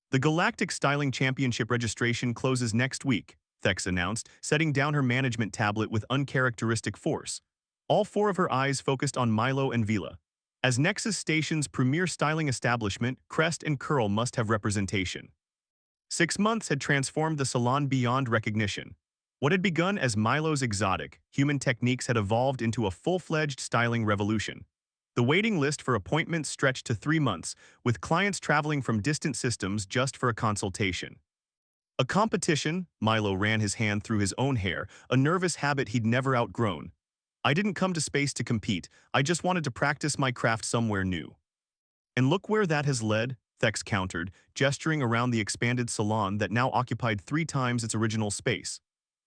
The Galactic Styling Championship registration closes next week, Thex announced, setting down her management tablet with uncharacteristic force. All four of her eyes focused on Milo and Vila. As Nexus Station's premier styling establishment, Crest and Curl must have representation. 6 months had transformed the salon beyond recognition. What had begun as Milo's exotic, human techniques had evolved into a full-fledged styling revolution. The waiting list for appointments stretched to 3 months, with clients traveling from distant systems just for a consultation. A competition, Milo ran his hand through his own hair, a nervous habit he'd never outgrown. I didn't come to space to compete, I just wanted to practice my craft somewhere new. And look where that has led, Thex countered, gesturing around the expanded salon that now occupied 3 times its original space.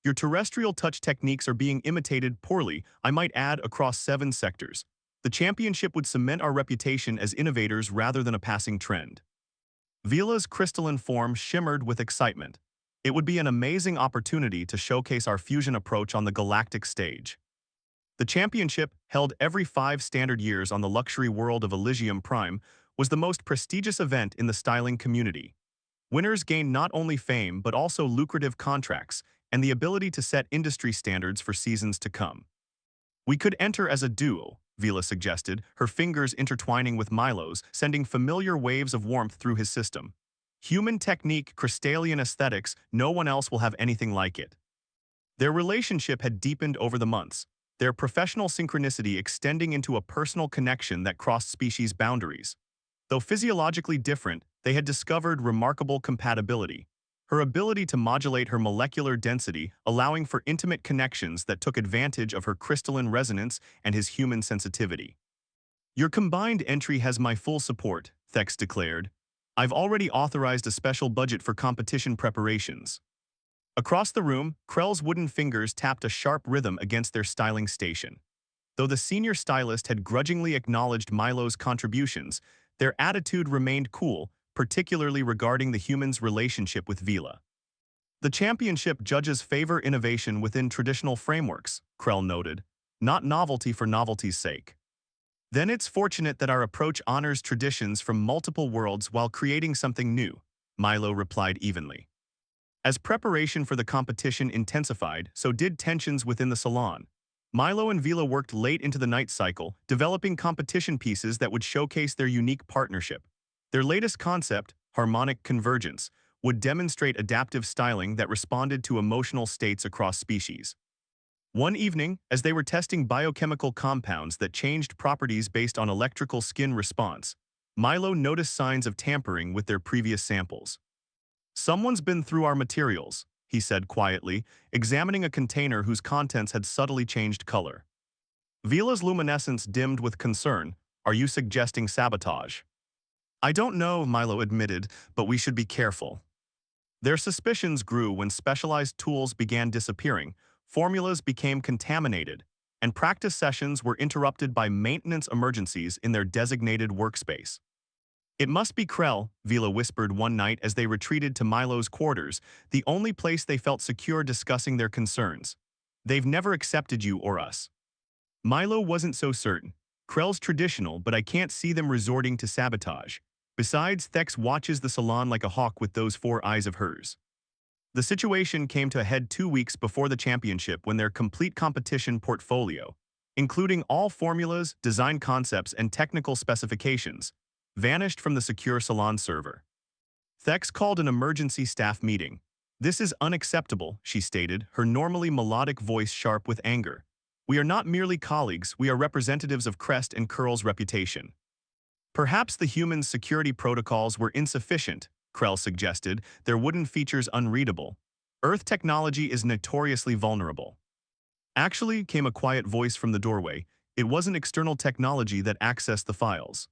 Your terrestrial touch techniques are being imitated poorly, I might add, across 7 sectors. The championship would cement our reputation as innovators rather than a passing trend. Vila's crystalline form shimmered with excitement. It would be an amazing opportunity to showcase our fusion approach on the galactic stage. The championship, held every 5 standard years on the luxury world of Elysium Prime, was the most prestigious event in the styling community. Winners gained not only fame but also lucrative contracts and the ability to set industry standards for seasons to come. We could enter as a duo, Vila suggested, her fingers intertwining with Milo's, sending familiar waves of warmth through his system. Human technique, crystalline aesthetics, no one else will have anything like it. Their relationship had deepened over the months, their professional synchronicity extending into a personal connection that crossed species boundaries. Though physiologically different, they had discovered remarkable compatibility. Her ability to modulate her molecular density, allowing for intimate connections that took advantage of her crystalline resonance and his human sensitivity. Your combined entry has my full support, Thex declared. I've already authorized a special budget for competition preparations. Across the room, Krell's wooden fingers tapped a sharp rhythm against their styling station. Though the senior stylist had grudgingly acknowledged Milo's contributions, their attitude remained cool, particularly regarding the human's relationship with Vila. The championship judges favor innovation within traditional frameworks, Krell noted, not novelty for novelty's sake. Then it's fortunate that our approach honors traditions from multiple worlds while creating something new, Milo replied evenly. As preparation for the competition intensified, so did tensions within the salon. Milo and Vila worked late into the night cycle, developing competition pieces that would showcase their unique partnership. Their latest concept, harmonic convergence, would demonstrate adaptive styling that responded to emotional states across species. One evening, as they were testing biochemical compounds that changed properties based on electrical skin response, Milo noticed signs of tampering with their previous samples. Someone's been through our materials, he said quietly, examining a container whose contents had subtly changed color. Vila's luminescence dimmed with concern. Are you suggesting sabotage? I don't know, Milo admitted, but we should be careful. Their suspicions grew when specialized tools began disappearing, formulas became contaminated, and practice sessions were interrupted by maintenance emergencies in their designated workspace. It must be Krell, Vila whispered one night as they retreated to Milo's quarters, the only place they felt secure discussing their concerns. They've never accepted you or us. Milo wasn't so certain. Krell's traditional, but I can't see them resorting to sabotage. Besides, Thex watches the salon like a hawk with those 4 eyes of hers. The situation came to a head 2 weeks before the championship when their complete competition portfolio, including all formulas, design concepts, and technical specifications, vanished from the secure salon server. Thex called an emergency staff meeting. This is unacceptable, she stated, her normally melodic voice sharp with anger. We are not merely colleagues, we are representatives of Crest and Curl's reputation. Perhaps the human's security protocols were insufficient, Krell suggested, their wooden features unreadable. Earth technology is notoriously vulnerable. Actually, came a quiet voice from the doorway, it wasn't external technology that accessed the files.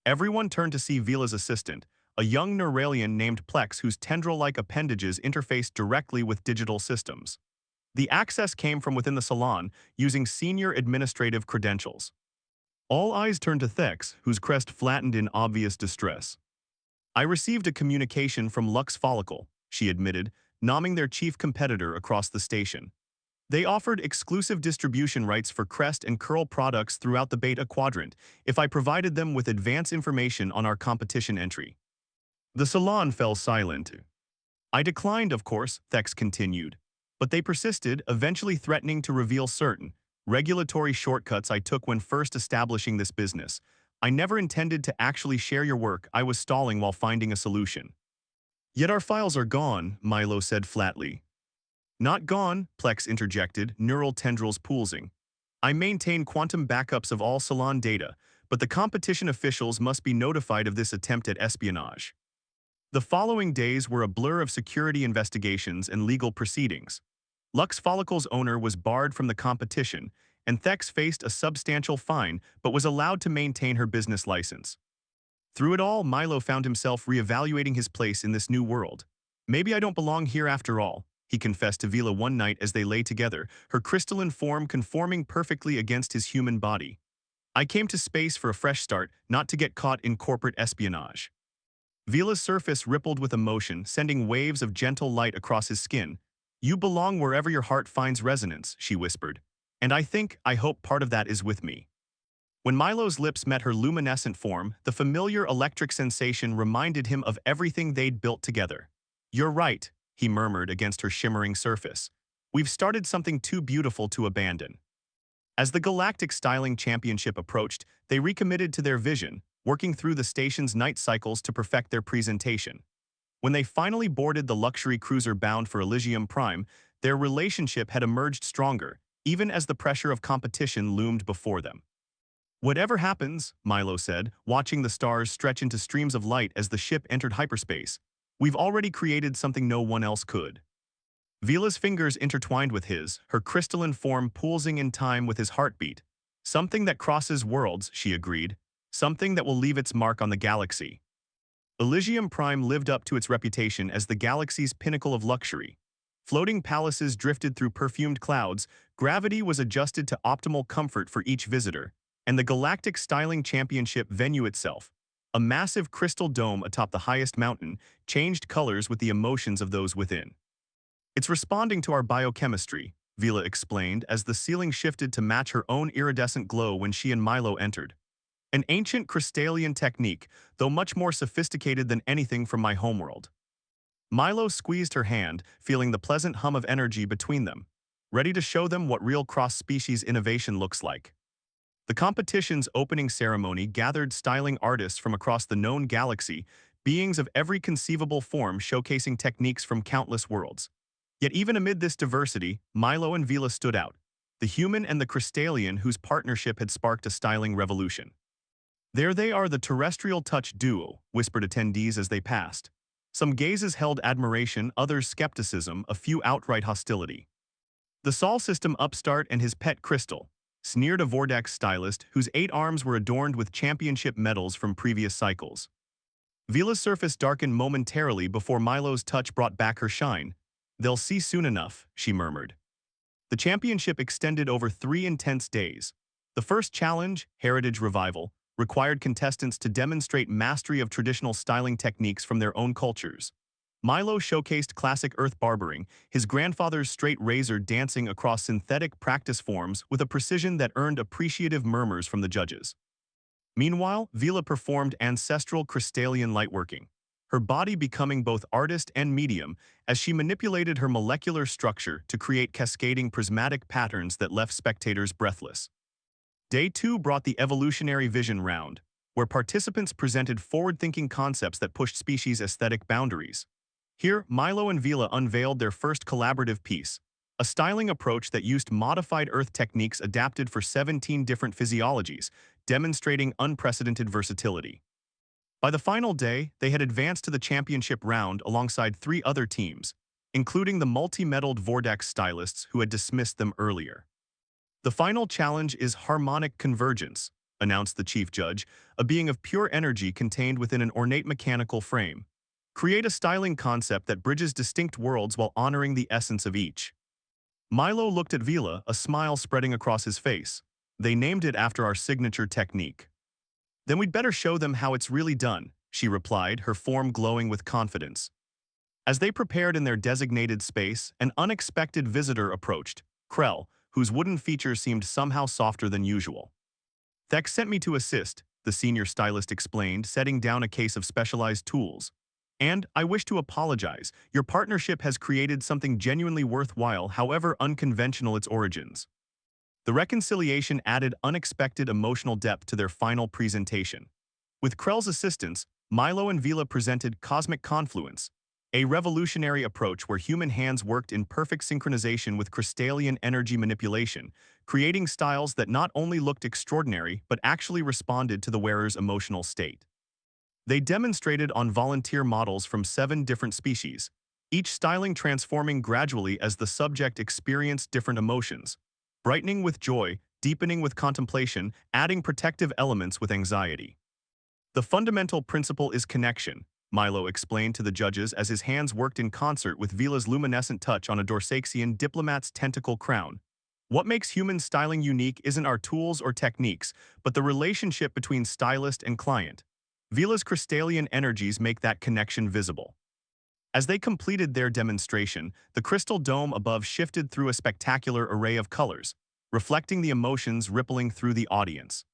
Everyone turned to see Vila's assistant, a young Neuralian named Plex whose tendril-like appendages interfaced directly with digital systems. The access came from within the salon, using senior administrative credentials. All eyes turned to Thex, whose crest flattened in obvious distress. I received a communication from Lux Follicle, she admitted, nomming their chief competitor across the station. They offered exclusive distribution rights for Crest and Curl products throughout the Beta Quadrant if I provided them with advance information on our competition entry. The salon fell silent. I declined, of course, Thex continued. But they persisted, eventually threatening to reveal certain regulatory shortcuts I took when first establishing this business. I never intended to actually share your work. I was stalling while finding a solution. Yet our files are gone, Milo said flatly. Not gone, Plex interjected, neural tendrils pulsing. I maintain quantum backups of all Salon data, but the competition officials must be notified of this attempt at espionage. The following days were a blur of security investigations and legal proceedings. Lux Follicle's owner was barred from the competition, and Thex faced a substantial fine but was allowed to maintain her business license. Through it all, Milo found himself reevaluating his place in this new world. Maybe I don't belong here after all, he confessed to Vila one night as they lay together, her crystalline form conforming perfectly against his human body. I came to space for a fresh start, not to get caught in corporate espionage. Vila's surface rippled with emotion, sending waves of gentle light across his skin. You belong wherever your heart finds resonance, she whispered. And I hope part of that is with me. When Milo's lips met her luminescent form, the familiar electric sensation reminded him of everything they'd built together. You're right, he murmured against her shimmering surface. We've started something too beautiful to abandon. As the Galactic Styling Championship approached, they recommitted to their vision, working through the station's night cycles to perfect their presentation. When they finally boarded the luxury cruiser bound for Elysium Prime, their relationship had emerged stronger, even as the pressure of competition loomed before them. Whatever happens, Milo said, watching the stars stretch into streams of light as the ship entered hyperspace, we've already created something no one else could. Vila's fingers intertwined with his, her crystalline form pulsing in time with his heartbeat. Something that crosses worlds, she agreed. Something that will leave its mark on the galaxy. Elysium Prime lived up to its reputation as the galaxy's pinnacle of luxury. Floating palaces drifted through perfumed clouds, gravity was adjusted to optimal comfort for each visitor, and the Galactic Styling Championship venue itself, a massive crystal dome atop the highest mountain, changed colors with the emotions of those within. It's responding to our biochemistry, Vila explained as the ceiling shifted to match her own iridescent glow when she and Milo entered. An ancient crystalline technique, though much more sophisticated than anything from my homeworld. Milo squeezed her hand, feeling the pleasant hum of energy between them, ready to show them what real cross-species innovation looks like. The competition's opening ceremony gathered styling artists from across the known galaxy, beings of every conceivable form showcasing techniques from countless worlds. Yet even amid this diversity, Milo and Vila stood out, the human and the crystalline whose partnership had sparked a styling revolution. There they are, the terrestrial touch duo, whispered attendees as they passed. Some gazes held admiration, others skepticism, a few outright hostility. The Sol System upstart and his pet Crystal, sneered a Vordax stylist whose 8 arms were adorned with championship medals from previous cycles. Vila's surface darkened momentarily before Milo's touch brought back her shine. They'll see soon enough, she murmured. The championship extended over 3 intense days. The first challenge, Heritage Revival, required contestants to demonstrate mastery of traditional styling techniques from their own cultures. Milo showcased classic earth barbering, his grandfather's straight razor dancing across synthetic practice forms with a precision that earned appreciative murmurs from the judges. Meanwhile, Vila performed ancestral crystalline lightworking, her body becoming both artist and medium as she manipulated her molecular structure to create cascading prismatic patterns that left spectators breathless. Day 2 brought the evolutionary vision round, where participants presented forward-thinking concepts that pushed species' aesthetic boundaries. Here, Milo and Vila unveiled their first collaborative piece, a styling approach that used modified Earth techniques adapted for 17 different physiologies, demonstrating unprecedented versatility. By the final day, they had advanced to the championship round alongside 3 other teams, including the multi-medaled Vordax stylists who had dismissed them earlier. The final challenge is harmonic convergence, announced the chief judge, a being of pure energy contained within an ornate mechanical frame. Create a styling concept that bridges distinct worlds while honoring the essence of each. Milo looked at Vila, a smile spreading across his face. They named it after our signature technique. Then we'd better show them how it's really done, she replied, her form glowing with confidence. As they prepared in their designated space, an unexpected visitor approached, Krell, whose wooden features seemed somehow softer than usual. Thex sent me to assist, the senior stylist explained, setting down a case of specialized tools. And I wish to apologize. Your partnership has created something genuinely worthwhile, however unconventional its origins. The reconciliation added unexpected emotional depth to their final presentation. With Krell's assistance, Milo and Vila presented Cosmic Confluence, a revolutionary approach where human hands worked in perfect synchronization with crystalline energy manipulation, creating styles that not only looked extraordinary but actually responded to the wearer's emotional state. They demonstrated on volunteer models from 7 different species, each styling transforming gradually as the subject experienced different emotions, brightening with joy, deepening with contemplation, adding protective elements with anxiety. The fundamental principle is connection, Milo explained to the judges as his hands worked in concert with Vila's luminescent touch on a Dorsaxian diplomat's tentacle crown. What makes human styling unique isn't our tools or techniques, but the relationship between stylist and client. Vila's crystalline energies make that connection visible. As they completed their demonstration, the crystal dome above shifted through a spectacular array of colors, reflecting the emotions rippling through the audience.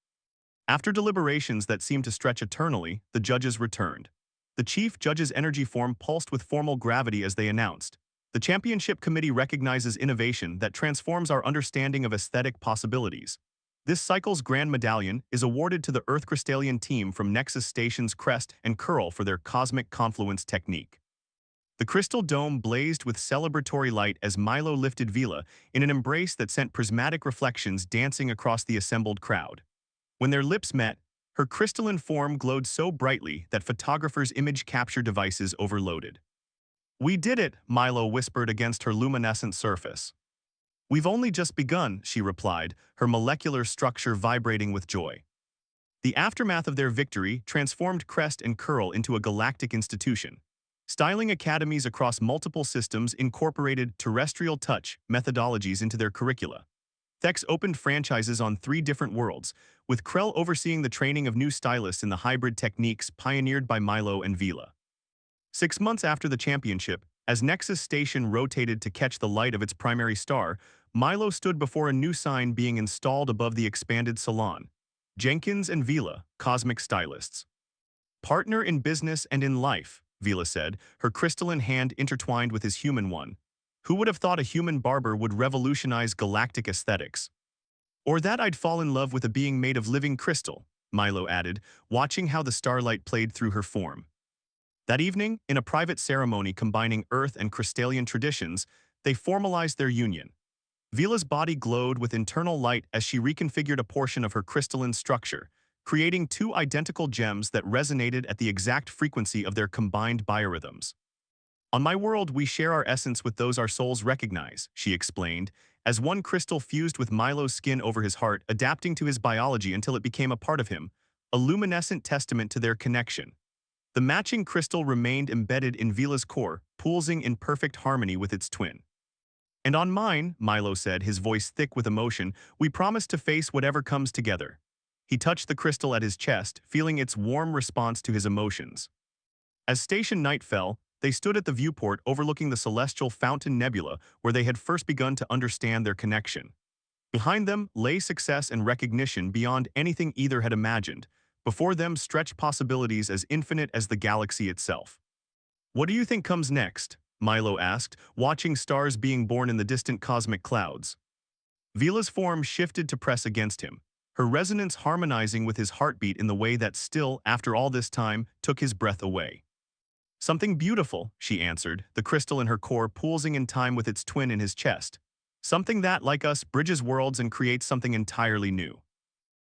After deliberations that seemed to stretch eternally, the judges returned. The chief judge's energy form pulsed with formal gravity as they announced. The championship committee recognizes innovation that transforms our understanding of aesthetic possibilities. This cycle's grand medallion is awarded to the Earth Crystallian team from Nexus Stations Crest and Curl for their cosmic confluence technique. The crystal dome blazed with celebratory light as Milo lifted Vila in an embrace that sent prismatic reflections dancing across the assembled crowd. When their lips met, her crystalline form glowed so brightly that photographers' image capture devices overloaded. "We did it," Milo whispered against her luminescent surface. "We've only just begun," she replied, her molecular structure vibrating with joy. The aftermath of their victory transformed Crest and Curl into a galactic institution. Styling academies across multiple systems incorporated terrestrial touch methodologies into their curricula. Thex opened franchises on 3 different worlds, with Krell overseeing the training of new stylists in the hybrid techniques pioneered by Milo and Vila. 6 months after the championship, as Nexus Station rotated to catch the light of its primary star, Milo stood before a new sign being installed above the expanded Salon. Jenkins and Vila, cosmic stylists. "Partner in business and in life," Vila said, her crystalline hand intertwined with his human one. "Who would have thought a human barber would revolutionize galactic aesthetics? Or that I'd fall in love with a being made of living crystal," Milo added, watching how the starlight played through her form. That evening, in a private ceremony combining Earth and crystalline traditions, they formalized their union. Vila's body glowed with internal light as she reconfigured a portion of her crystalline structure, creating 2 identical gems that resonated at the exact frequency of their combined biorhythms. "On my world, we share our essence with those our souls recognize," she explained, as one crystal fused with Milo's skin over his heart, adapting to his biology until it became a part of him, a luminescent testament to their connection. The matching crystal remained embedded in Vila's core, pulsing in perfect harmony with its twin. "And on mine," Milo said, his voice thick with emotion, "we promise to face whatever comes together." He touched the crystal at his chest, feeling its warm response to his emotions. As station night fell, they stood at the viewport overlooking the celestial Fountain Nebula where they had first begun to understand their connection. Behind them lay success and recognition beyond anything either had imagined. Before them stretched possibilities as infinite as the galaxy itself. "What do you think comes next?" Milo asked, watching stars being born in the distant cosmic clouds. Vila's form shifted to press against him, her resonance harmonizing with his heartbeat in the way that still, after all this time, took his breath away. "Something beautiful," she answered, the crystal in her core pulsing in time with its twin in his chest. "Something that, like us, bridges worlds and creates something entirely new."